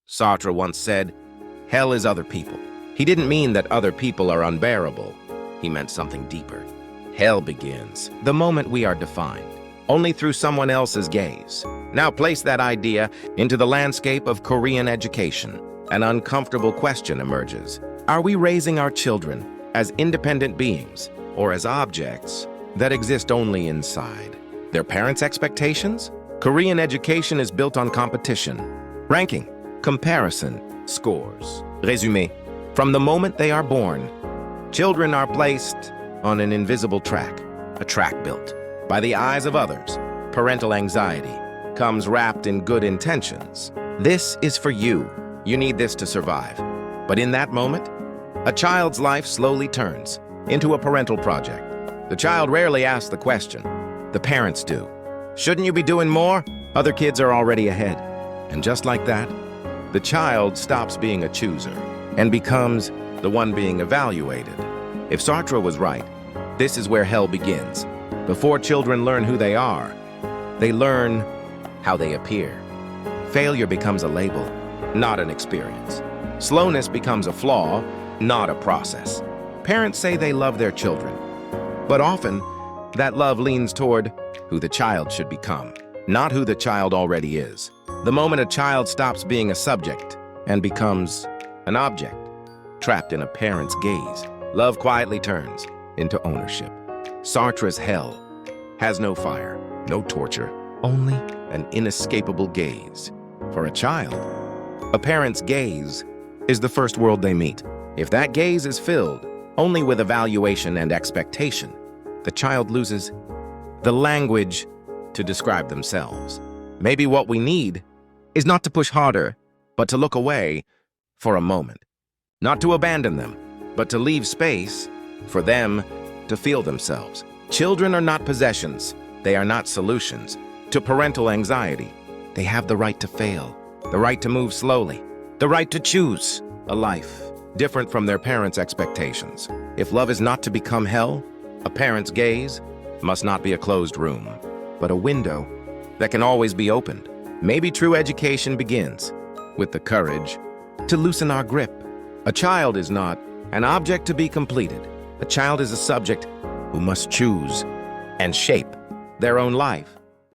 Sartre once said, "Hell is other people." He didn't mean that other people are unbearable. He meant something deeper. Hell begins the moment we are defined, only through someone else's gaze. Now place that idea into the landscape of Korean education. An uncomfortable question emerges. Are we raising our children as independent beings or as objects that exist only inside their parents' expectations? Korean education is built on competition, ranking, comparison, scores. Résumé, from the moment they are born, children are placed on an invisible track, a track built by the eyes of others. Parental anxiety comes wrapped in good intentions. This is for you. You need this to survive. But in that moment, a child's life slowly turns into a parental project. The child rarely asks the question. The parents do. Shouldn't you be doing more? Other kids are already ahead. And just like that, the child stops being a chooser and becomes the one being evaluated. If Sartre was right, this is where hell begins. Before children learn who they are, they learn how they appear. Failure becomes a label, not an experience. Slowness becomes a flaw, not a process. Parents say they love their children, but often that love leans toward who the child should become, not who the child already is. The moment a child stops being a subject and becomes an object, trapped in a parent's gaze, love quietly turns into ownership. Sartre's hell has no fire, no torture, only an inescapable gaze. For a child, a parent's gaze is the first world they meet. If that gaze is filled only with evaluation and expectation, the child loses the language to describe themselves. Maybe what we need is not to push harder, but to look away for a moment. Not to abandon them, but to leave space for them to feel themselves. Children are not possessions. They are not solutions to parental anxiety. They have the right to fail, the right to move slowly, the right to choose a life different from their parents' expectations. If love is not to become hell, a parent's gaze must not be a closed room, but a window that can always be opened. Maybe true education begins with the courage to loosen our grip. A child is not an object to be completed. A child is a subject who must choose and shape their own life.